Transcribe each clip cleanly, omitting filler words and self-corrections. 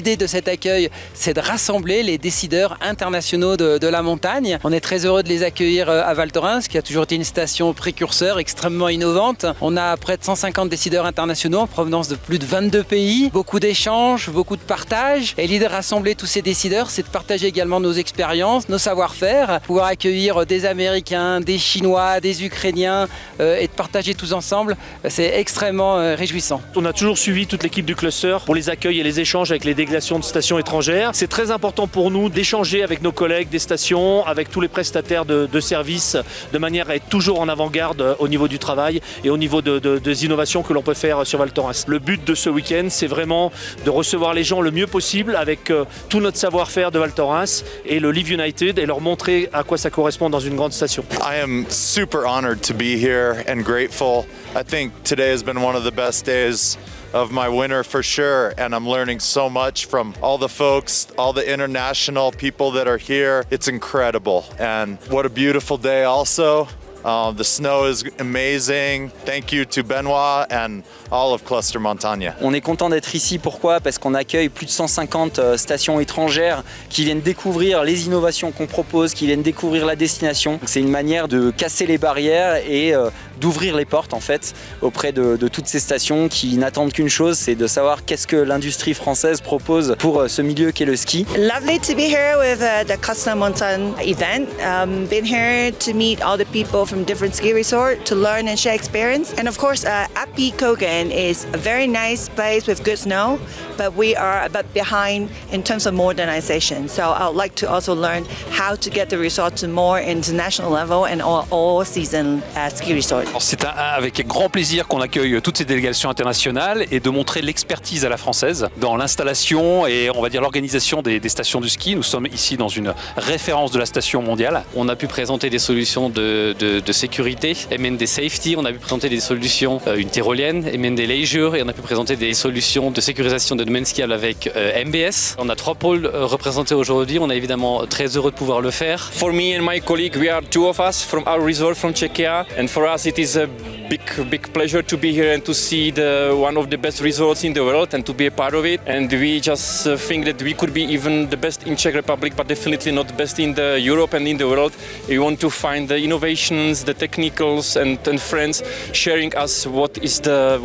l'idée de cet accueil, c'est de rassembler les décideurs internationaux de la montagne. On est très heureux de les accueillir à Val Thorens, qui a toujours été une station précurseur, extrêmement innovante. On a près de 150 décideurs internationaux en provenance de plus de 22 pays. Beaucoup d'échanges, beaucoup de partage. Et l'idée de rassembler tous ces décideurs, c'est de partager également nos expériences, nos savoir-faire, pouvoir accueillir des Américains, des Chinois, des Ukrainiens et de partager tous ensemble. C'est extrêmement réjouissant. On a toujours suivi toute l'équipe du cluster pour les accueils et les échanges avec les délégations de stations étrangères. C'est très important pour nous d'échanger avec nos collègues des stations, avec tous les prestataires de services, de manière à être toujours en avant-garde au niveau du travail et au niveau des innovations que l'on peut faire sur Val Thorens. Le but de ce week-end, c'est vraiment de recevoir les gens le mieux possible avec tout notre savoir-faire de Val Thorens et le Live United et leur montrer à quoi ça correspond dans une grande station. I am super honored to be here and grateful. I think today has been one of the best days of my winter for sure, and I'm learning so much from all the folks, all the international people that are here. It's incredible, and what a beautiful day also. The snow is amazing. Thank you to Benoit and all of Cluster Montagne. On est content d'être ici, pourquoi ? Parce qu'on accueille plus de 150 stations étrangères qui viennent découvrir les innovations qu'on propose, qui viennent découvrir la destination. C'est une manière de casser les barrières et d'ouvrir les portes en fait auprès de toutes ces stations qui n'attendent qu'une chose, c'est de savoir qu'est-ce que l'industrie française propose pour ce milieu qu'est le ski. Lovely to be here with the Cluster Montagne event. Been here to meet all the people from different ski resorts to learn and share experience. And of course, Apikogan is a very nice place with good snow, but we are a bit behind in terms of modernization. So I would like to also learn how to get the resort to more international level and all-season ski resort. C'est avec grand plaisir qu'on accueille toutes ces délégations internationales et de montrer l'expertise à la française dans l'installation et on va dire l'organisation des stations de ski. Nous sommes ici dans une référence de la station mondiale. On a pu présenter des solutions de sécurité, MND Safety, on a pu présenter des solutions, une tyrolienne, MND Leisure, et on a pu présenter des solutions de sécurisation de domaine skiable avec MBS. On a 3 pôles représentés aujourd'hui, on est évidemment très heureux de pouvoir le faire. For me and my colleague, we are 2 of us from our resort from Czechia, and for us it is a big pleasure to be here and to see one of the best resorts in the world and to be a part of it. And we just think that we could be even the best in Czech Republic, but definitely not the best in Europe and in the world. We want to find the innovations, the technicals, and friends sharing us what is the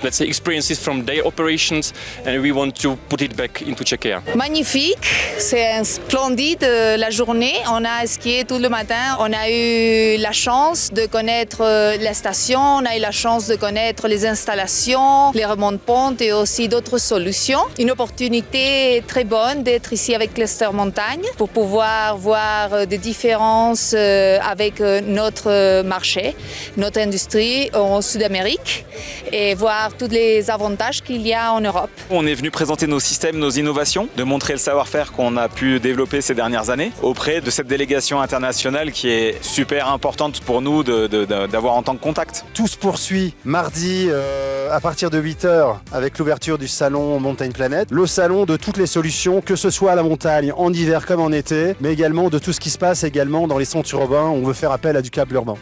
let's say experiences from their operations, and we want to put it back into Czechia. Magnifique, c'est splendide la journée. On a skié tout le matin. On a eu la chance de connaître la station, on a eu la chance de connaître les installations, les remontes-pentes et aussi d'autres solutions. Une opportunité très bonne d'être ici avec Cluster Montagne pour pouvoir voir des différences avec notre marché, notre industrie en Sud-Amérique et voir tous les avantages qu'il y a en Europe. On est venu présenter nos systèmes, nos innovations, de montrer le savoir-faire qu'on a pu développer ces dernières années auprès de cette délégation internationale qui est super importante pour nous d'avoir en tant que contact. Tout se poursuit mardi à partir de 8h avec l'ouverture du salon Montagne Planet, le salon de toutes les solutions, que ce soit à la montagne, en hiver comme en été, mais également de tout ce qui se passe également dans les centres urbains où on veut faire appel à du câble urbain.